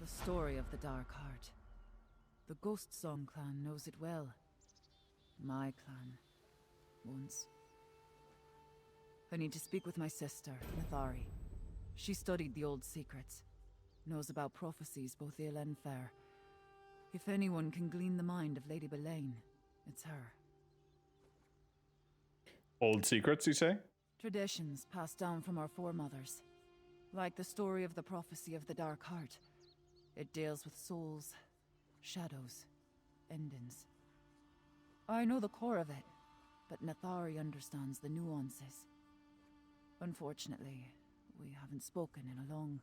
The story of the Dark Heart. The Ghost Song clan knows it well. My clan. Once. I need to speak with my sister, Nathari. She studied the old secrets. Knows about prophecies both ill and fair. If anyone can glean the mind of Lady Belaine, it's her. Old secrets, you say? Traditions passed down from our foremothers. Like the story of the prophecy of the Dark Heart. It deals with souls, shadows, endings. I know the core of it, but Nathari understands the nuances. Unfortunately, we haven't spoken in a long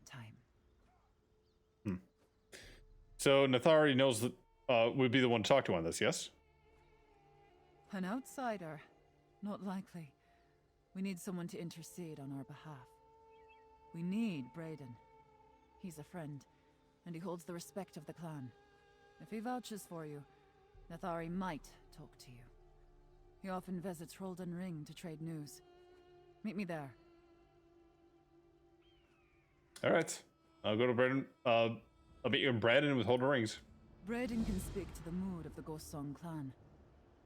time. So Nathari knows that would be the one to talk to on this, yes? An outsider? Not likely. We need someone to intercede on our behalf. We need Brayden. He's a friend, and he holds the respect of the clan. If he vouches for you, Nathari might talk to you. He often visits Hroldan Ring to trade news. Meet me there. Alright. I'll go to Brayden. I'll meet you in Brayden with Holden Rings. Brayden can speak to the mood of the Ghost Song clan.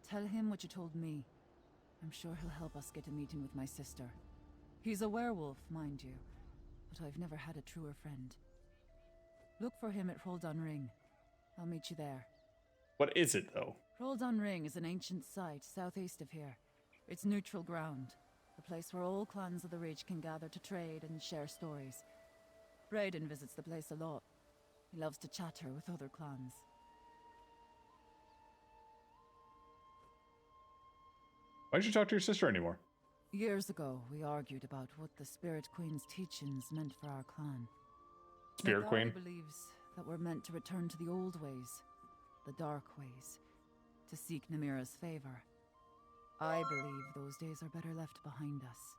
Tell him what you told me. I'm sure he'll help us get a meeting with my sister. He's a werewolf, mind you, but I've never had a truer friend. Look for him at Hroldan Ring. I'll meet you there. What is it, though? Hroldan Ring is an ancient site southeast of here. It's neutral ground, a place where all clans of the Reach can gather to trade and share stories. Brayden visits the place a lot. He loves to chatter with other clans. Why don't you talk to your sister anymore? Years ago, we argued about what the Spirit Queen's teachings meant for our clan. Spirit Queen? Believes that we're meant to return to the old ways, the dark ways, to seek Namira's favor. I believe those days are better left behind us.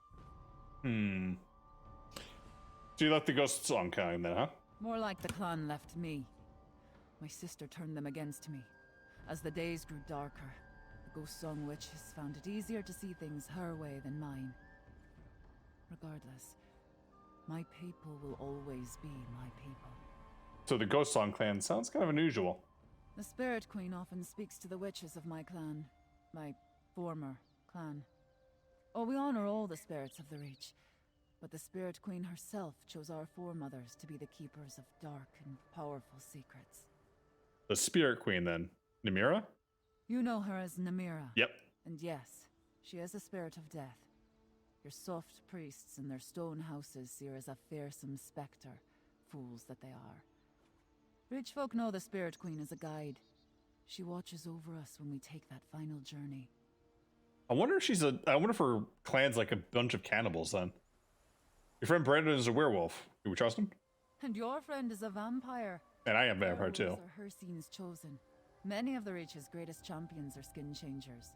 So you left the Ghost Song clan then, huh? More like the clan left me. My sister turned them against me. As the days grew darker, the Ghost Song witches found it easier to see things her way than mine. Regardless, my people will always be my people. So the Ghost Song clan sounds kind of unusual. The Spirit Queen often speaks to the witches of my clan. My former clan. Oh, we honor all the spirits of the Reach. But the Spirit Queen herself chose our foremothers to be the keepers of dark and powerful secrets. The Spirit Queen, then. Namira? You know her as Namira. Yep. And yes, she is a spirit of death. Your soft priests in their stone houses see her as a fearsome spectre, fools that they are. Rich folk know the Spirit Queen as a guide. She watches over us when we take that final journey. I wonder if her clan's like a bunch of cannibals then. Your friend Brandon is a werewolf. Do we trust him? And your friend is a vampire. And I am a vampire too. Werewolves are Hircine's chosen. Many of the Reach's greatest champions are skin changers.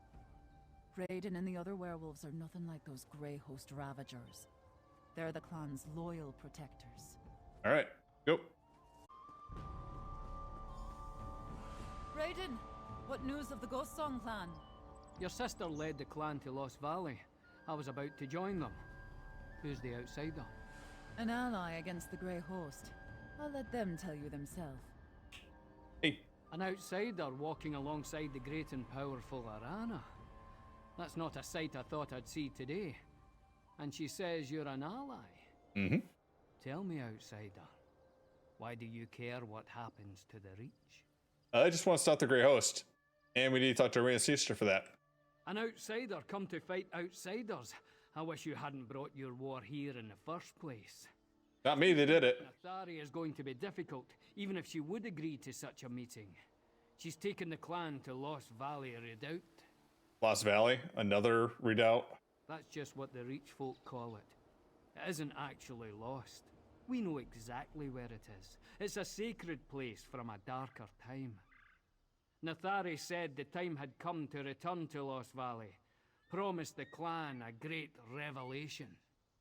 Brayden and the other werewolves are nothing like those Grey Host Ravagers. They're the clan's loyal protectors. Alright, go. Brayden, what news of the Ghost Song clan? Your sister led the clan to Lost Valley. I was about to join them. Who's the outsider? An ally against the Grey Host. I'll let them tell you themselves. Hey. An outsider walking alongside the great and powerful Arana. That's not a sight I thought I'd see today. And she says you're an ally. Mm-hmm. Tell me, outsider, why do you care what happens to the Reach? I just want to stop the Grey Host. And we need to talk to Rhea's sister for that. An outsider come to fight outsiders. I wish you hadn't brought your war here in the first place. Not me, they did it. Nathari is going to be difficult, even if she would agree to such a meeting. She's taken the clan to Lost Valley Redoubt. Lost Valley? Another redoubt? That's just what the Reach folk call it. It isn't actually lost. We know exactly where it is. It's a sacred place from a darker time. Nathari said the time had come to return to Lost Valley. Promised the clan a great revelation.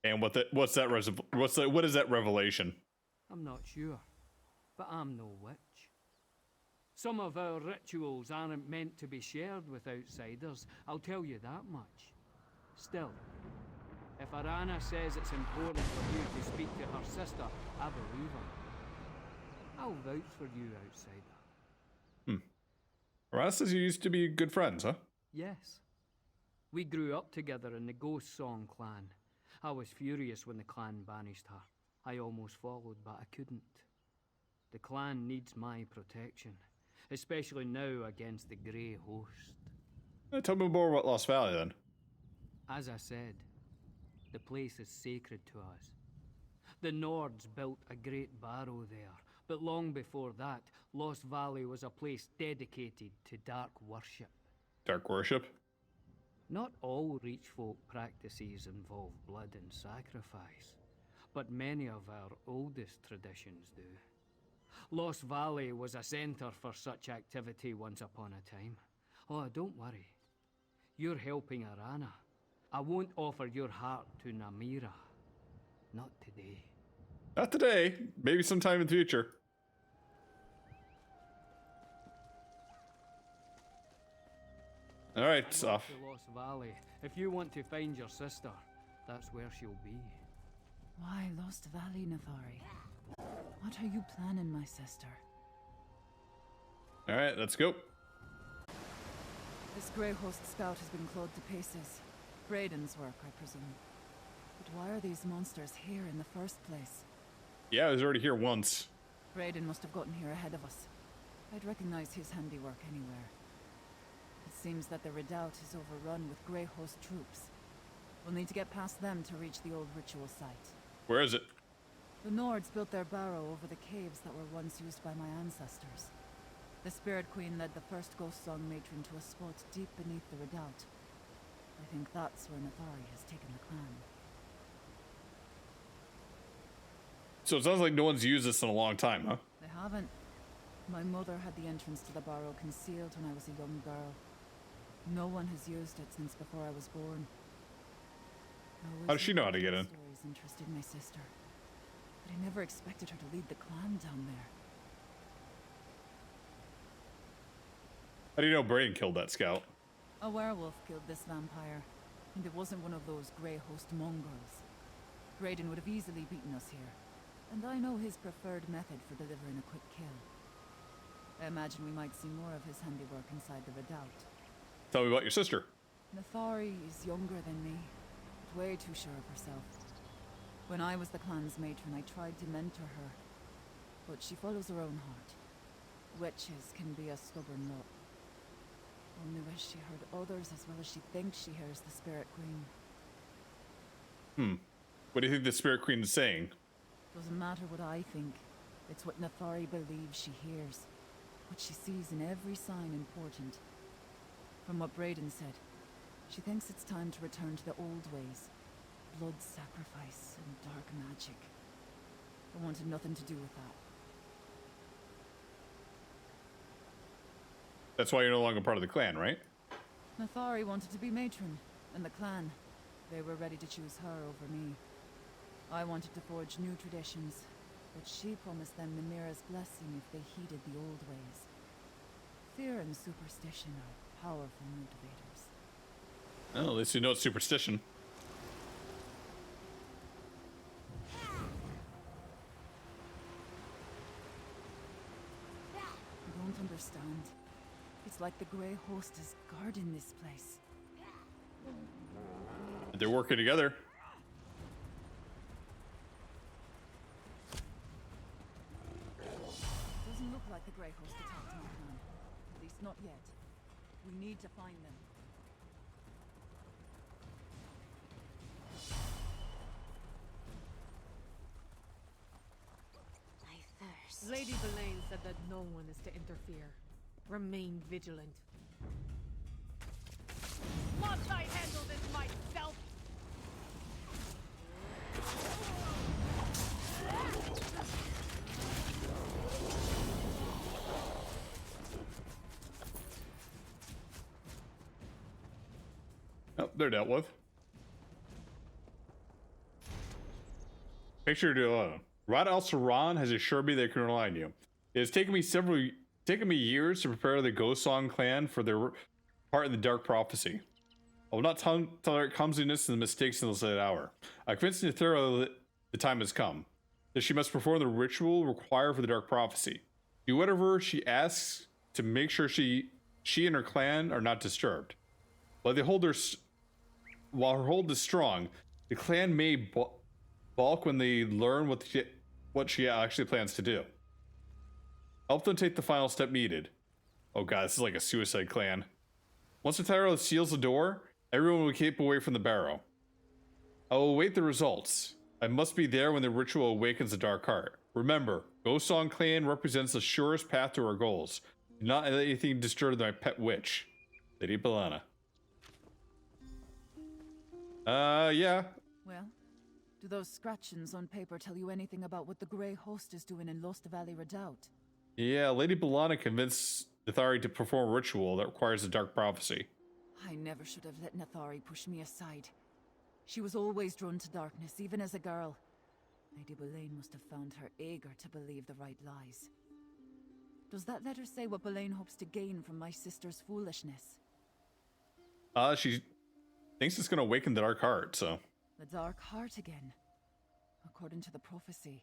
And what is that revelation? I'm not sure, but I'm no witch. Some of our rituals aren't meant to be shared with outsiders, I'll tell you that much. Still, If Arana says it's important for you to speak to her sister, I believe her. I'll vouch for you, outsider. Arana says you used to be good friends, huh? Yes. We grew up together in the Ghost Song clan. I was furious when the clan banished her. I almost followed, but I couldn't. The clan needs my protection, especially now against the Grey Host. Tell me more about Lost Valley, then. As I said, the place is sacred to us. The Nords built a great barrow there, but long before that, Lost Valley was a place dedicated to dark worship. Dark worship? Not all Reach folk practices involve blood and sacrifice, but many of our oldest traditions do. Lost Valley was a center for such activity once upon a time. Oh, don't worry. You're helping Arana. I won't offer your heart to Namira. Not today. Not today. Maybe sometime in the future. Alright, it's off. To Lost Valley. If you want to find your sister, that's where she'll be. Why Lost Valley, Nathari? What are you planning, my sister? Alright, let's go. This Grey Host scout has been clawed to pieces. Brayden's work, I presume. But why are these monsters here in the first place? Yeah, I was already here once. Brayden must have gotten here ahead of us. I'd recognize his handiwork anywhere. It seems that the redoubt is overrun with Grey Host troops. We'll need to get past them to reach the old ritual site. Where is it? The Nords built their barrow over the caves that were once used by my ancestors. The Spirit Queen led the first Ghost Song matron to a spot deep beneath the redoubt. I think that's where Nathari has taken the clan. So it sounds like no one's used this in a long time, huh? They haven't. My mother had the entrance to the barrow concealed when I was a young girl. No one has used it since before I was born. How does she know how to get in? Stories interested my sister, but I never expected her to lead the clan down there. How do you know Brayden killed that scout? A werewolf killed this vampire, and it wasn't one of those Grey Host mongrels. Brayden would have easily beaten us here, and I know his preferred method for delivering a quick kill. I imagine we might see more of his handiwork inside the redoubt. Tell me about your sister. Nathari is younger than me, but way too sure of herself. When I was the clan's matron, I tried to mentor her, but she follows her own heart. Witches can be a stubborn lot. Only wish she heard others as well as she thinks she hears the Spirit Queen. What do you think the Spirit Queen is saying? Doesn't matter what I think. It's what Nathari believes she hears. What she sees in every sign important. From what Brayden said, she thinks it's time to return to the old ways. Blood sacrifice and dark magic. I wanted nothing to do with that. That's why you're no longer part of the clan, right? Nathari wanted to be matron, and the clan. They were ready to choose her over me. I wanted to forge new traditions, but she promised them Namira's blessing if they heeded the old ways. Fear and superstition are powerful motivators. Oh, at least you know it's superstition. I don't understand. It's like the Grey Host is guarding this place. They're working together. Doesn't look like the Grey Host attacked my clan. At least not yet. We need to find them. I thirst. Lady Belaine said that no one is to interfere. Remain vigilant. Must I handle this myself? Oh, they're dealt with. Make sure to do Rod Al Saran has assured me they can rely on you. It has taken me years to prepare the Ghost Song clan for their part in the Dark Prophecy. I will not tolerate clumsiness and mistakes in this late hour. I convinced Nithera that the time has come, that she must perform the ritual required for the Dark Prophecy. Do whatever she asks to make sure she and her clan are not disturbed. While while her hold is strong, the clan may balk when they learn what she actually plans to do. Help them take the final step needed. Oh god, this is like a suicide clan. Once Nithera seals the door, everyone will keep away from the barrow. I will await the results. I must be there when the ritual awakens the Dark Heart. Remember, Ghost Song Clan represents the surest path to our goals. Do not let anything disturb my pet witch, Lady Balana. Yeah. Well, do those scratchings on paper tell you anything about what the Grey Host is doing in Lost Valley Redoubt? Yeah, Lady Balana convinced Nithari to perform a ritual that requires the Dark Prophecy. I never should have let Nithari push me aside. She was always drawn to darkness, even as a girl. Lady Boleyn must have found her eager to believe the right lies. Does that letter say what Boleyn hopes to gain from my sister's foolishness? She thinks it's gonna awaken the Dark Heart, so... The Dark Heart again. According to the prophecy,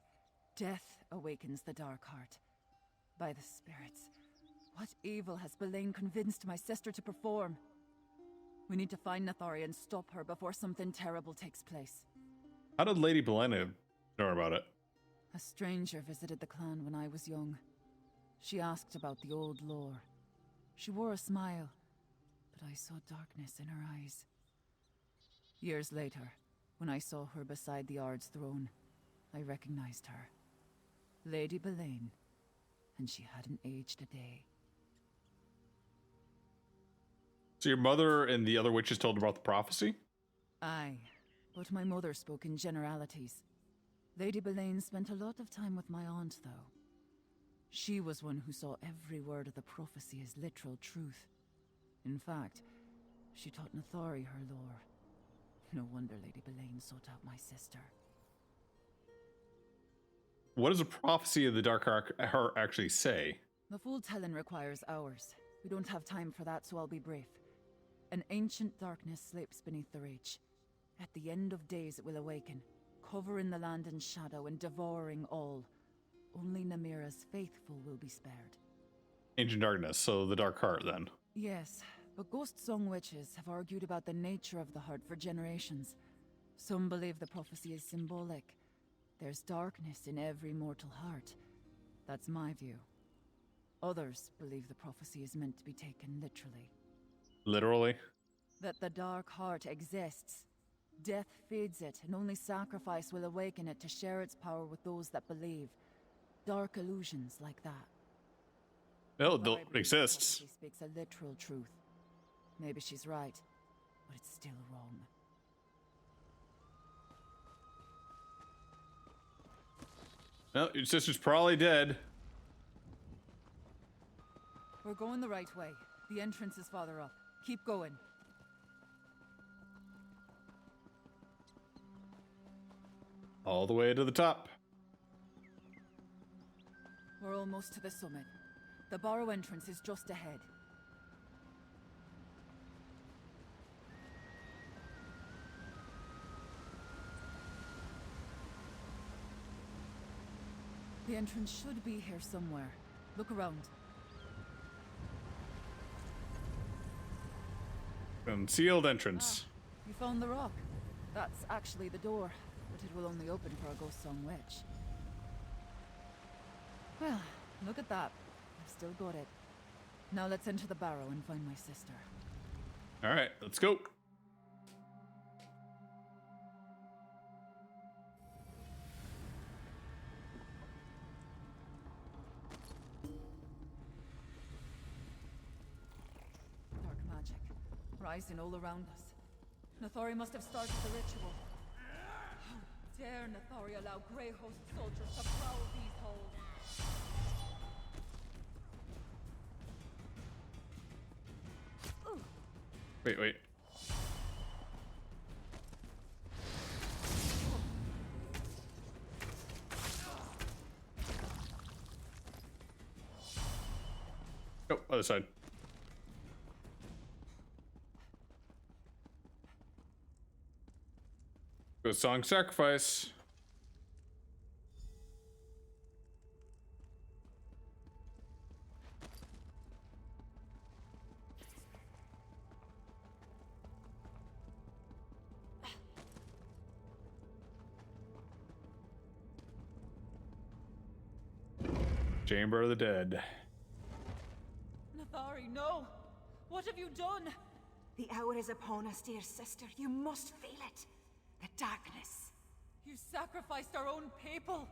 death awakens the Dark Heart. By the spirits, what evil has Boleyn convinced my sister to perform? We need to find Nithari and stop her before something terrible takes place. How did Lady Balana know about it? A stranger visited the clan when I was young. She asked about the old lore. She wore a smile, but I saw darkness in her eyes. Years later, when I saw her beside the Ard's throne, I recognized her. Lady Boleyn, and she hadn't aged a day. So your mother and the other witches told about the prophecy? Aye, but my mother spoke in generalities. Lady Boleyn spent a lot of time with my aunt, though. She was one who saw every word of the prophecy as literal truth. In fact, she taught Nithari her lore. No wonder Lady Boleyn sought out my sister. What does the prophecy of the Dark Heart actually say? The full telling requires hours. We don't have time for that, so I'll be brief. An ancient darkness sleeps beneath the reach. At the end of days it will awaken, covering the land in shadow and devouring all. Only Namira's faithful will be spared. Ancient darkness, so the Dark Heart then. Yes, but Ghost Song witches have argued about the nature of the heart for generations. Some believe the prophecy is symbolic. There's darkness in every mortal heart. That's my view. Others believe the prophecy is meant to be taken literally. Literally? That the Dark Heart exists. Death feeds it, and only sacrifice will awaken it to share its power with those that believe. Dark illusions like that. No, But I it believe exists. the prophecy speaks a literal truth. Maybe she's right, but it's still wrong. No, your sister's probably dead. We're going the right way. The entrance is farther up. Keep going. All the way to the top. We're almost to the summit. The barrow entrance is just ahead. The entrance should be here somewhere. Look around. Concealed entrance. You found the rock. That's actually the door, but it will only open for a Ghost Song witch. Well, look at that. I've still got it. Now let's enter the barrow and find my sister. Alright, let's go. Dark magic, rising all around us. Nithari must have started the ritual. How dare Nithari allow Grey Host soldiers to prowl these halls? Wait. Oh, other side. Go song sacrifice. Chamber of the Dead. Nathari, no! What have you done? The hour is upon us, dear sister. You must feel it. The darkness. You sacrificed our own people!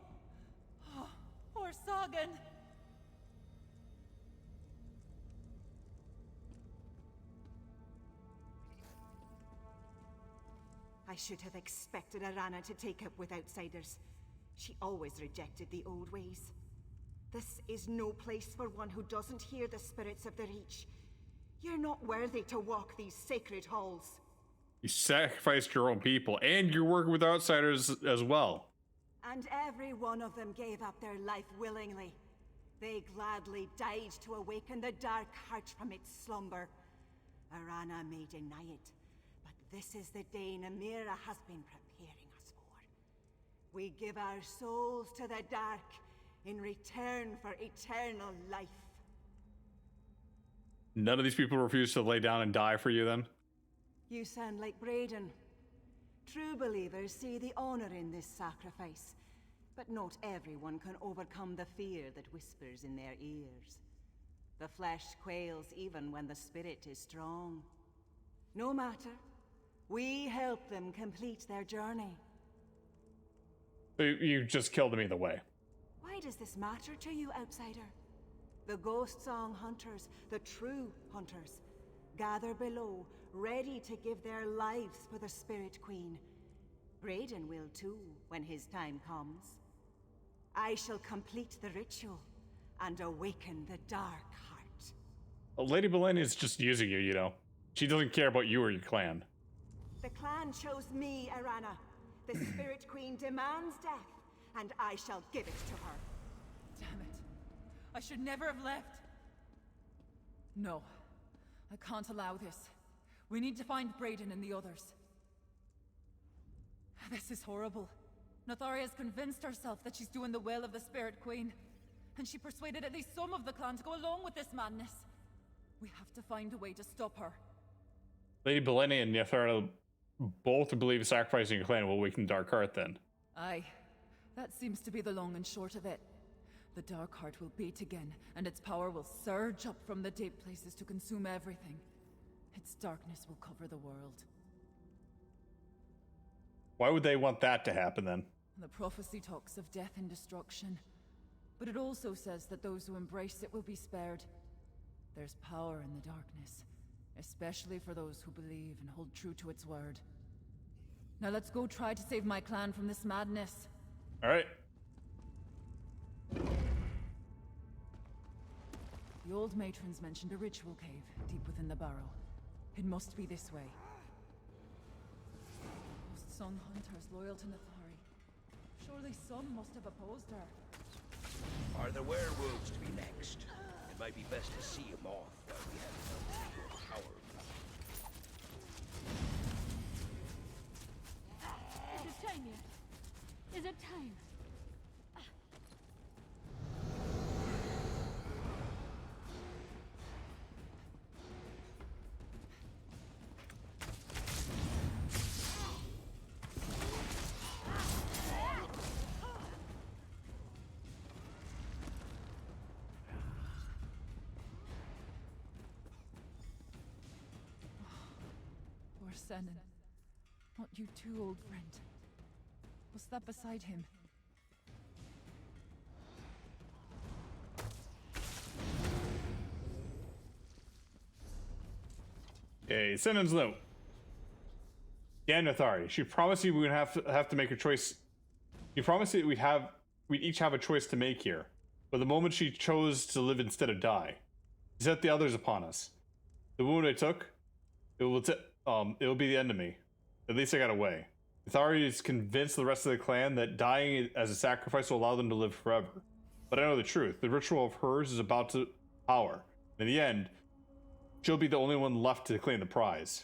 Oh, poor Sagan! I should have expected Arana to take up with outsiders. She always rejected the old ways. This is no place for one who doesn't hear the spirits of the Reach. You're not worthy to walk these sacred halls. You sacrificed your own people, and you're working with outsiders as well. And every one of them gave up their life willingly. They gladly died to awaken the dark heart from its slumber. Arana may deny it, but this is the day Namira has been preparing us for. We give our souls to the dark in return for eternal life. None of these people refuse to lay down and die for you, then? You sound like Braden. True believers see the honor in this sacrifice, but not everyone can overcome the fear that whispers in their ears. The flesh quails even when the spirit is strong. No matter, we help them complete their journey. You just killed them either way. Why does this matter to you, outsider? The ghost song hunters, the true hunters, gather below, ready to give their lives for the Spirit Queen. Braden will too, when his time comes. I shall complete the ritual and awaken the dark heart. Well, Lady Belen is just using you, you know. She doesn't care about you or your clan. The clan chose me, Arana. The Spirit Queen demands death, and I shall give it to her. Damn it. I should never have left. No. I can't allow this. We need to find Braden and the others. This is horrible. Nathari has convinced herself that she's doing the will of the Spirit Queen. And she persuaded at least some of the clan to go along with this madness. We have to find a way to stop her. Lady Belen and Nathara both believe sacrificing your clan will awaken the Dark Heart, then. Aye. That seems to be the long and short of it. The Dark Heart will beat again, and its power will surge up from the deep places to consume everything. Its darkness will cover the world. Why would they want that to happen, then? The prophecy talks of death and destruction, but it also says that those who embrace it will be spared. There's power in the darkness, especially for those who believe and hold true to its word. Now let's go try to save my clan from this madness. All right. The old matrons mentioned a ritual cave deep within the barrow. It must be this way. Ghost song hunters loyal to Nathari. Surely some must have opposed her. Are the werewolves to be next? It might be best to see them off while we have your power. Is it time yet? Is it time? Poor Senan. Not you too, old friend. Was that beside him? Okay, Senan's note. Dan Nathari, she promised you we would have to make a choice. She promised that we'd each have a choice to make here. But the moment she chose to live instead of die, she set the others upon us. The wound I took, it will be the end of me. At least I got away. Nathari is convinced the rest of the clan that dying as a sacrifice will allow them to live forever. But I know the truth. The ritual of hers is about to power. In the end, she'll be the only one left to claim the prize.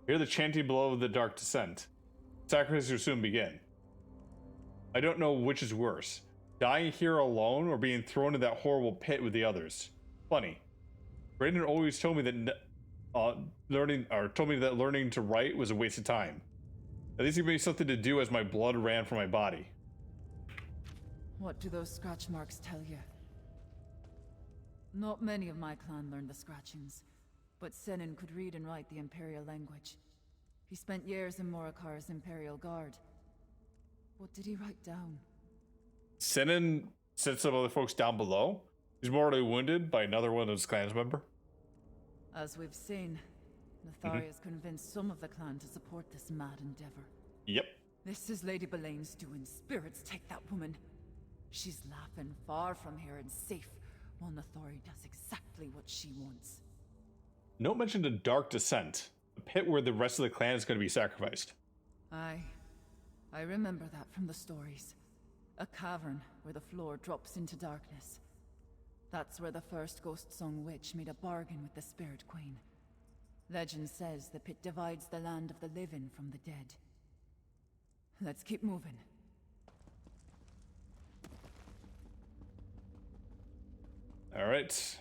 Hear the chanting below the dark descent. Sacrifice will soon begin. I don't know which is worse, dying here alone or being thrown in that horrible pit with the others. Funny. Brandon always told me that learning to write was a waste of time. At least he gave me something to do as my blood ran from my body. What do those scratch marks tell you? Not many of my clan learned the scratchings, but Senin could read and write the Imperial language. He spent years in Markarth's Imperial Guard. What did he write down? Senin sent some other folks down below. He's mortally wounded by another one of his clan's member. As we've seen, Natharia's convinced some of the clan to support this mad endeavor. Yep. This is Lady Belaine's doing. Spirits take that woman. She's laughing far from here and safe, while Nathari does exactly what she wants. Note mentioned a dark descent, a pit where the rest of the clan is going to be sacrificed. I remember that from the stories. A cavern where the floor drops into darkness. That's where the first Ghost Song Witch made a bargain with the Spirit Queen. Legend says the pit divides the land of the living from the dead. Let's keep moving. All right.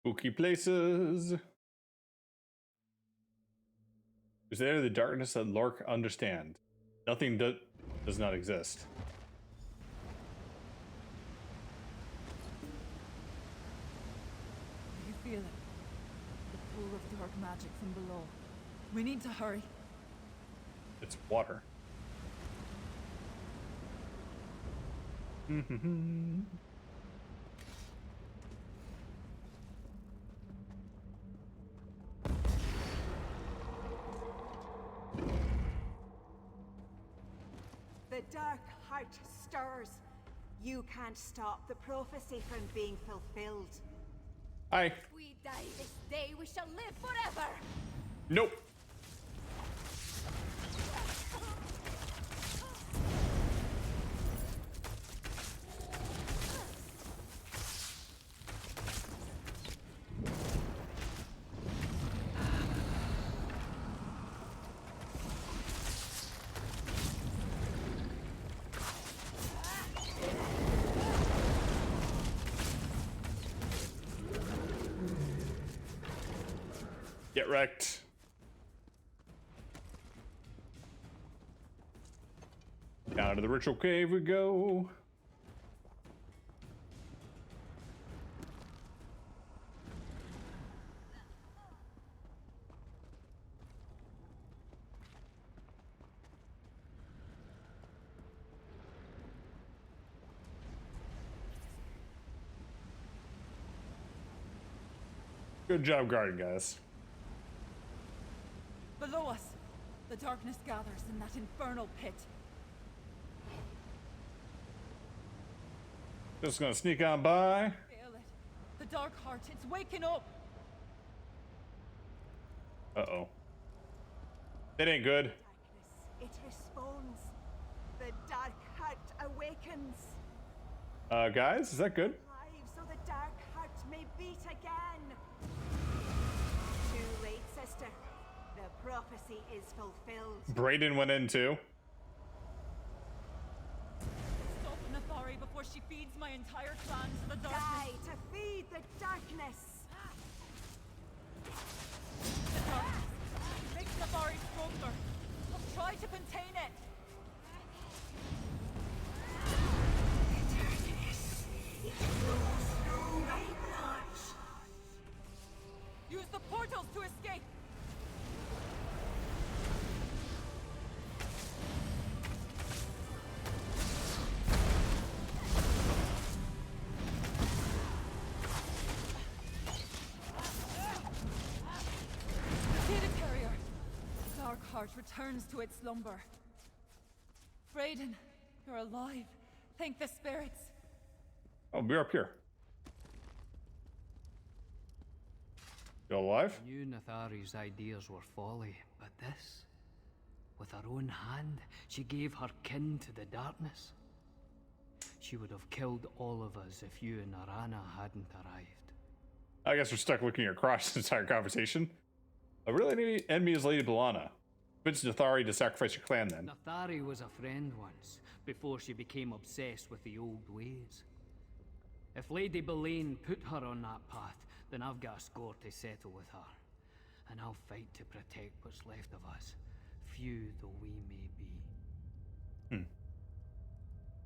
Spooky places. Is there the darkness that Lork understand? Nothing does not exist. You feel it? The pool of dark magic from below. We need to hurry. It's water. The dark heart stirs. You can't stop the prophecy from being fulfilled. Hi. If we die this day, we shall live forever! Nope. Get wrecked. Down to the ritual cave we go. Good job guarding, guys. Below us, the darkness gathers in that infernal pit. Just gonna sneak on by. Feel it. The dark heart, it's waking up. Uh-oh. It ain't good. Darkness, it responds. The dark heart awakens. Guys, is that good? Alive, so the dark heart may beat again. Too late, sister. The prophecy is fulfilled. Brayden went in too. Stop Nathari before she feeds my entire clan to the darkness. Die to feed the darkness. The darkness makes Nathari stronger. I'll try to contain it. The darkness, it flows through my blood. Use the portals to escape. Heart returns to its slumber. Brayden, you're alive. Thank the spirits. Oh, we're up here. You all alive? I knew Nathari's ideas were folly, but this, with her own hand, she gave her kin to the darkness. She would have killed all of us if you and Arana hadn't arrived. I guess we're stuck looking across this entire conversation. A real enemy is Lady B'Elanna. Convince Nathari to sacrifice your clan then. Nathari was a friend once, before she became obsessed with the old ways. If Lady B'Elanna put her on that path, then I've got a score to settle with her. And I'll fight to protect what's left of us, few though we may be.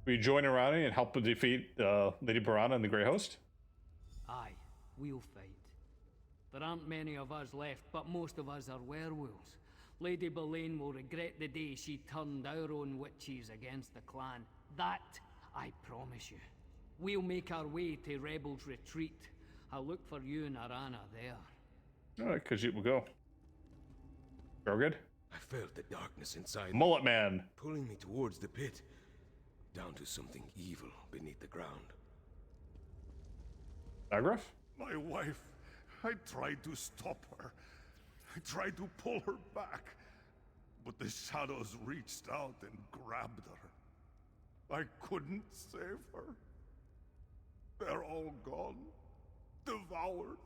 We join Arana and help defeat Lady B'Elanna and the Grey Host? Aye, we'll fight. There aren't many of us left, but most of us are werewolves. Lady B'Elanna will regret the day she turned our own witches against the clan. That, I promise you. We'll make our way to Rebel's retreat. I'll look for you and Arana there. Alright, Khajiit will go. Grow good? I felt the darkness inside me, Mullet Man. pulling me towards the pit, down to something evil beneath the ground. Agruff? My wife. I tried to stop her. I tried to pull her back. But the shadows reached out and grabbed her. I couldn't save her. They're all gone. Devoured.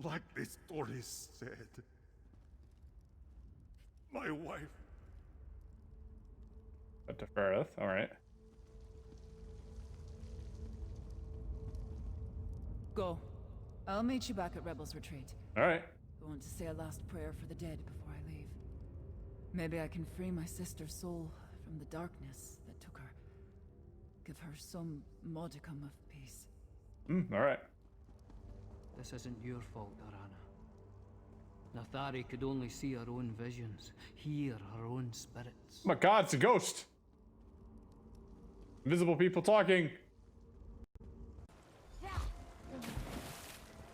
Like the story said. My wife. Up to Fareth, alright. Go. I'll meet you back at Rebel's retreat. Alright. I want to say a last prayer for the dead before I leave. Maybe I can free my sister's soul from the darkness that took her. Give her some modicum of peace. Alright. This isn't your fault, Arana. Nathari could only see her own visions, hear her own spirits. Oh my god, it's a ghost! Invisible people talking!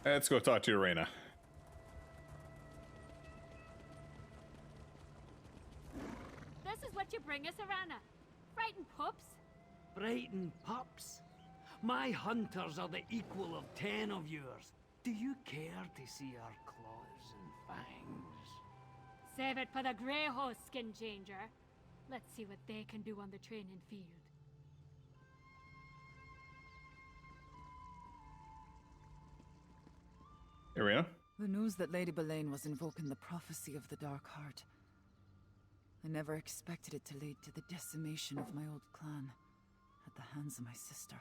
Let's go talk to Arena. This is what you bring us, Arana. Frightened pups? Frightened pups? My hunters are the equal of 10 of yours. Do you care to see our claws and fangs? Save it for the Grey Host, skin changer. Let's see what they can do on the training field. Arena? The news that Lady B'Elanna was invoking the prophecy of the Dark Heart. I never expected it to lead to the decimation of my old clan at the hands of my sister.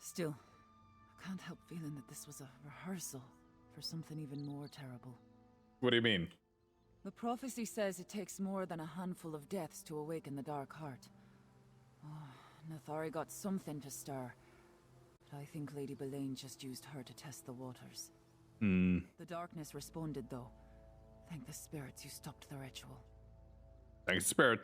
Still, I can't help feeling that this was a rehearsal for something even more terrible. What do you mean? The prophecy says it takes more than a handful of deaths to awaken the Dark Heart. Oh, Nathari got something to stir. But I think Lady B'Elanna just used her to test the waters. The darkness responded, though. Thank the spirits you stopped the ritual. Thanks, spirits.